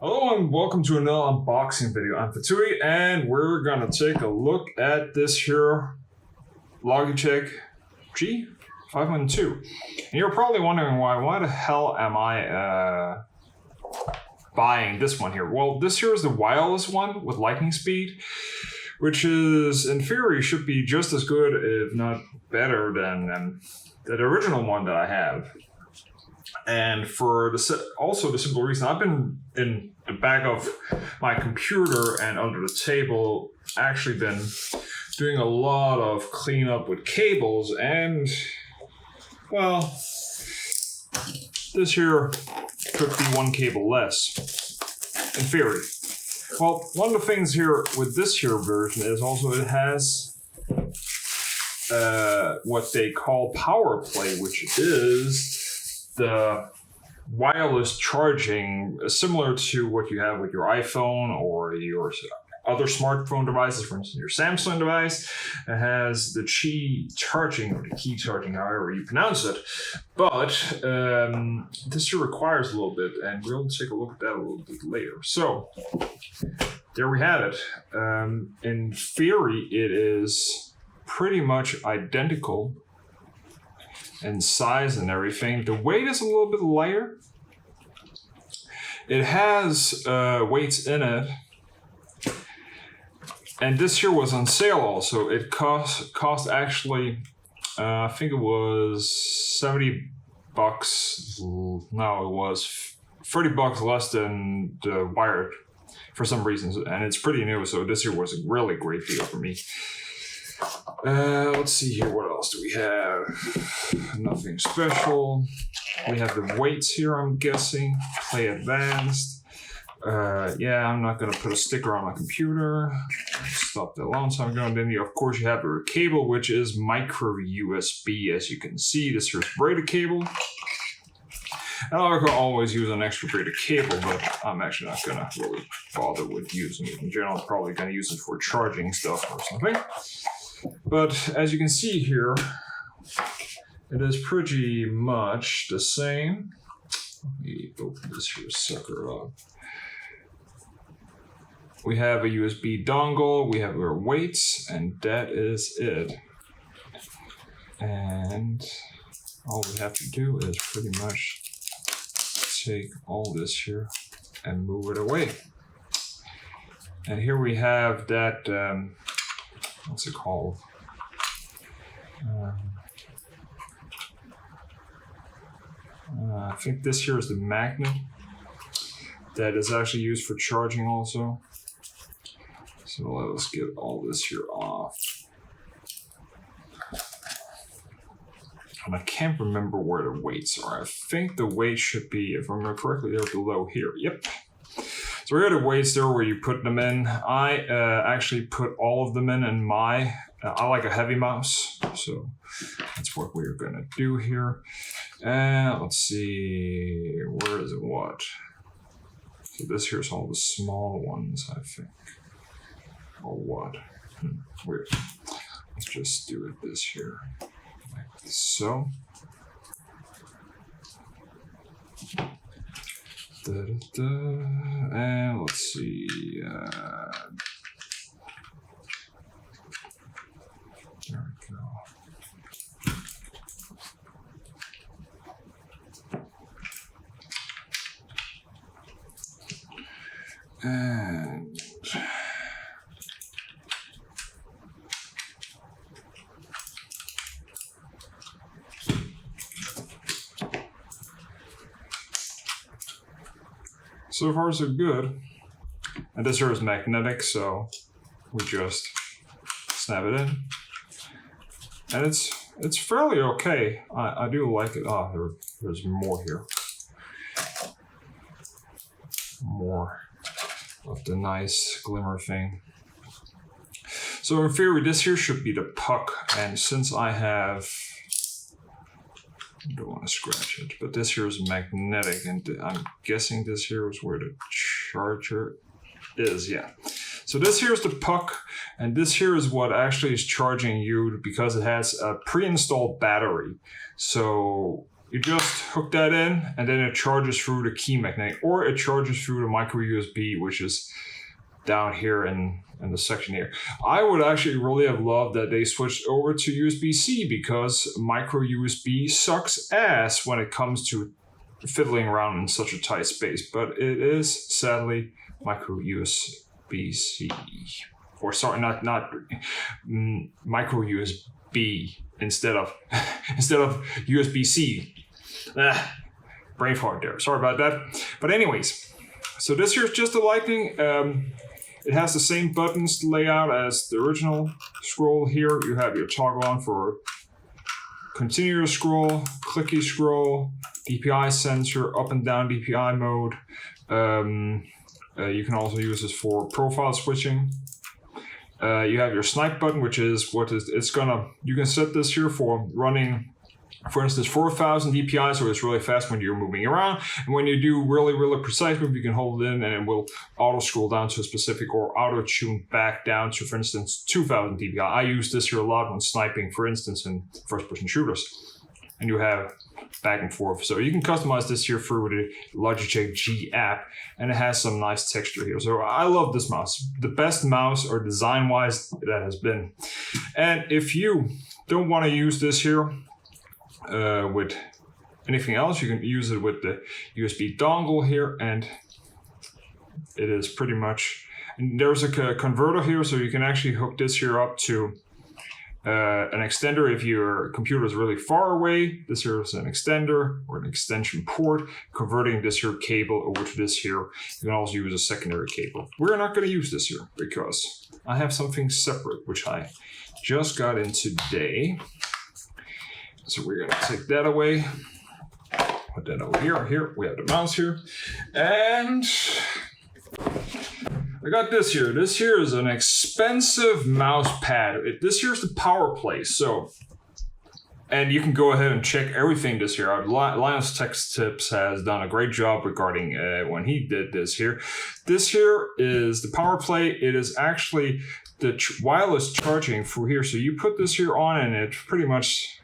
Hello and welcome to another unboxing video. I'm Fatui and we're gonna take a look at this here Logitech G502. And you're probably wondering why the hell am I buying this one here? Well, this here is the wireless one with lightning speed, which is in theory should be just as good, if not better than the original one that I have. And for also the simple reason, I've been in the back of my computer and under the table actually been doing a lot of cleanup with cables, and well, this here could be one cable less in theory. Well, one of the things here with this here version is also it has what they call Powerplay, which is the wireless charging, similar to what you have with your iPhone or your other smartphone devices, for instance, your Samsung device. It has the Qi charging, or the key charging, however you pronounce it. But this here requires a little bit, and we'll take a look at that a little bit later. So there we have it. In theory, it is pretty much identical in size and everything. The weight is a little bit lighter. It has weights in it, and this here was on sale also. It cost actually I think it was $70. No, it was $30 less than the wired for some reasons, and it's pretty new, so this here was a really great deal for me. Let's see here, what else do we have? Nothing special. We have the weights here, I'm guessing. Play advanced. Yeah, I'm not gonna put a sticker on my computer. Stop that a long time ago. And then of course you have your cable, which is micro USB, as you can see. This here's braided cable. And I could always use an extra braided cable, but I'm actually not gonna really bother with using it in general. I'm probably gonna use it for charging stuff or something. But as you can see here, it is pretty much the same. Let me open this here sucker up. We have a USB dongle, we have our weights, and that is it. And all we have to do is pretty much take all this here and move it away. And here we have that, what's it called? I think this here is the magnet that is actually used for charging also. So let us get all this here off. And I can't remember where the weights are. I think the weight should be, if I remember correctly, they're below here. Yep. So here are the weights there where you put them in. I actually put all of them in my, I like a heavy mouse. So that's what we're gonna do here. And let's see, where is it what? So this here's all the small ones, I think. Or what? Weird. Let's just do it this here. Like so. And let's see. There we go. And so far so good. And this here is magnetic, so we just snap it in. And it's fairly okay. I do like it. Oh, there's more here. More of of the nice glimmer thing. So in theory, this here should be the puck, and since I don't want to scratch it, but this here is magnetic, and I'm guessing this here is where the charger is, yeah. So this here is the puck, and this here is what actually is charging you because it has a pre-installed battery. So you just hook that in, and then it charges through the key magnet, or it charges through the micro USB, which is down here in the section here. I would actually really have loved that they switched over to USB-C because micro USB sucks ass when it comes to fiddling around in such a tight space, but it is sadly micro USB-C, or sorry, not micro USB instead of USB-C. Brain fart there. Sorry about that. But anyways, so this here is just the Lightning. It has the same buttons layout as the original scroll. Here you have your toggle on for continuous scroll, clicky scroll, DPI sensor, up and down DPI mode. You can also use this for profile switching. You have your snipe button, which is you can set this here for running, for instance, 4,000 DPI, so it's really fast when you're moving around. And when you do really, really precise move, you can hold it in and it will auto scroll down to a specific, or auto tune back down to, for instance, 2,000 DPI. I use this here a lot when sniping, for instance, in first-person shooters. And you have back and forth. So you can customize this here through the Logitech G app, and it has some nice texture here. So I love this mouse. The best mouse, or design-wise, that has been. And if you don't want to use this here, with anything else, you can use it with the USB dongle here, and it is pretty much, and there's a converter here, so you can actually hook this here up to an extender if your computer is really far away. This here is an extender or an extension port, converting this here cable over to this here. You can also use a secondary cable. We're not going to use this here because I have something separate which I just got in today. So we're gonna take that away, put that over here. Here we have the mouse here, and I got this here. This here is an expensive mouse pad. This here is the Powerplay. So, and you can go ahead and check everything this here. Linus Tech Tips has done a great job regarding when he did this here. This here is the Powerplay. It is actually the wireless charging through here. So you put this here on, and it pretty much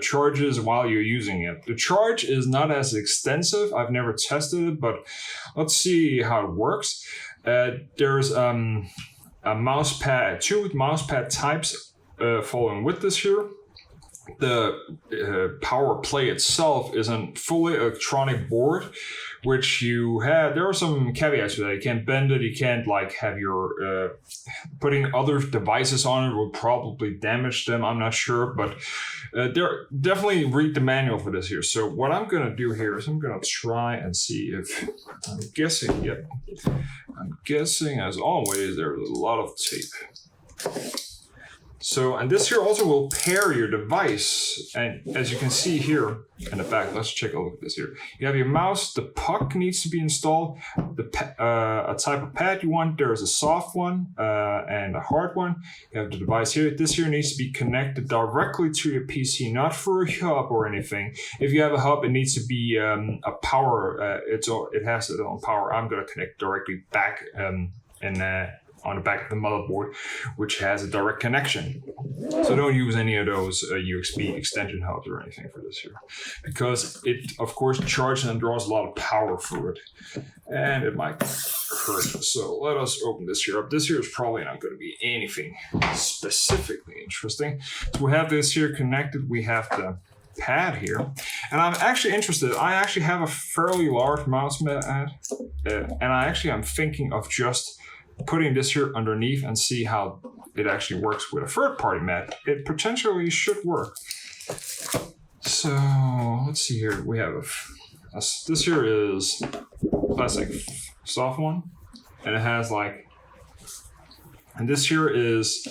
charges while you're using it. The charge is not as extensive. I've never tested it, but let's see how it works. There's a mouse pad, two mouse pad types following with this here. The Powerplay itself is a fully electronic board, which you have. There are some caveats to that. You can't bend it. You can't like have your putting other devices on it would probably damage them. I'm not sure, but definitely read the manual for this here. So what I'm gonna do here is I'm gonna try and see if I'm guessing as always there's a lot of tape. So, and this here also will pair your device. And as you can see here in the back, let's take a look at this here. You have your mouse, the puck needs to be installed, a type of pad you want. There's a soft one and a hard one. You have the device here. This here needs to be connected directly to your PC, not through a hub or anything. If you have a hub, it needs to be a power, it has its own power. I'm gonna connect directly back on the back of the motherboard, which has a direct connection. So don't use any of those USB extension hubs or anything for this here, because it, of course, charges and draws a lot of power through it, and it might hurt. So let us open this here up. This here is probably not going to be anything specifically interesting. So we have this here connected. We have the pad here, and I'm actually interested. I actually have a fairly large mouse pad, and I'm thinking of just putting this here underneath and see how it actually works with a third-party mat. It potentially should work. So let's see here. We have this here is classic soft one, and it has like, and this here is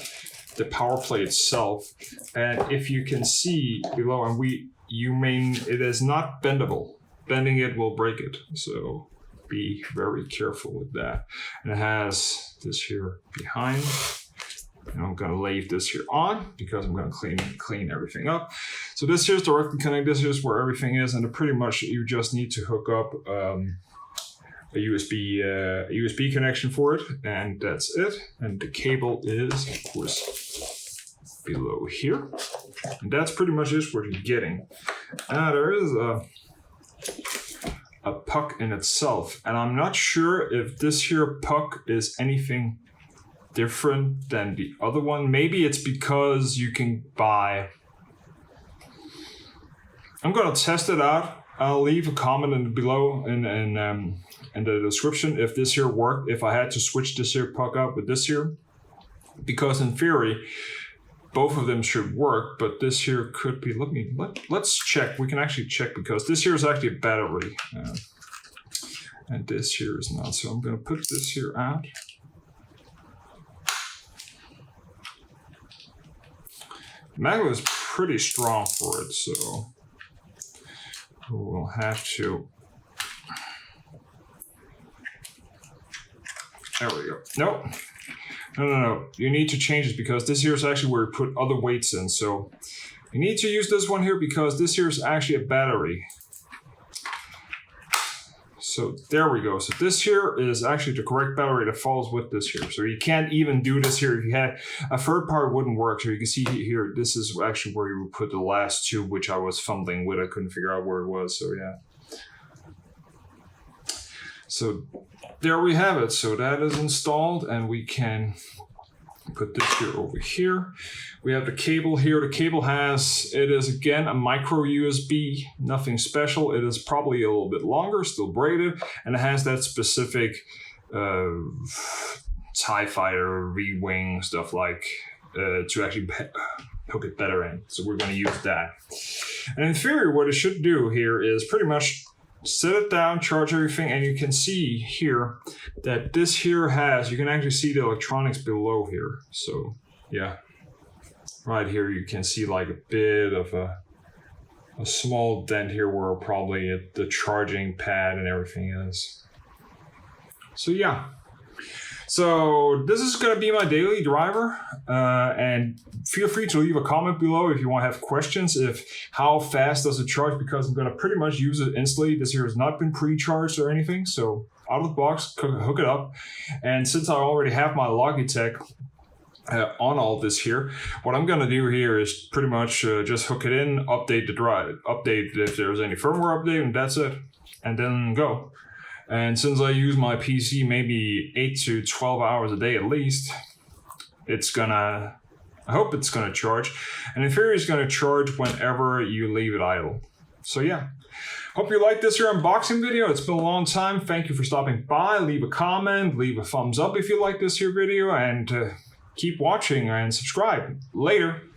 the Powerplay itself. And if you can see below, and it is not bendable. Bending it will break it. So be very careful with that. And it has this here behind. And I'm gonna leave this here on because I'm gonna clean everything up. So this here's directly connected. This here's where everything is, and pretty much you just need to hook up a USB connection for it, and that's it. And the cable is, of course, below here, and that's pretty much just what you're getting. There is a puck in itself, and I'm not sure if this here puck is anything different than the other one. Maybe it's because you can buy. I'm gonna test it out. I'll leave a comment below in the description if this here worked, if I had to switch this here puck up with this here, because in theory both of them should work, but this here could be, let's check. We can actually check because this here is actually a battery and this here is not. So I'm going to put this here out. The magnet is pretty strong for it, so we'll have to. There we go. Nope. No. You need to change it because this here is actually where you put other weights in. So you need to use this one here because this here is actually a battery. So there we go. So this here is actually the correct battery that falls with this here. So you can't even do this here. If you had a third part, it wouldn't work. So you can see here, this is actually where you would put the last two, which I was fumbling with. I couldn't figure out where it was. So yeah. So there we have it. So that is installed, and we can put this here over here. We have the cable here. The cable it is again a micro USB, nothing special. It is probably a little bit longer, still braided, and it has that specific TIE Fighter V-Wing stuff like to actually hook it better in. So we're going to use that. And in theory, what it should do here is pretty much set it down, charge everything, and you can see here that this here you can actually see the electronics below here. So yeah, right here you can see like a bit of a small dent here where probably the charging pad and everything is. So yeah. So this is going to be my daily driver, and feel free to leave a comment below if you want to have questions. If how fast does it charge, because I'm going to pretty much use it instantly. This here has not been pre-charged or anything, so out of the box, hook it up. And since I already have my Logitech on all this here, what I'm going to do here is pretty much just hook it in, update the drive, update if there's any firmware update, and that's it, and then go. And since I use my PC maybe 8 to 12 hours a day at least, I hope it's gonna charge. And in theory, it's gonna charge whenever you leave it idle. So yeah, hope you liked this here unboxing video. It's been a long time. Thank you for stopping by. Leave a comment, leave a thumbs up if you like this here video, and keep watching and subscribe. Later.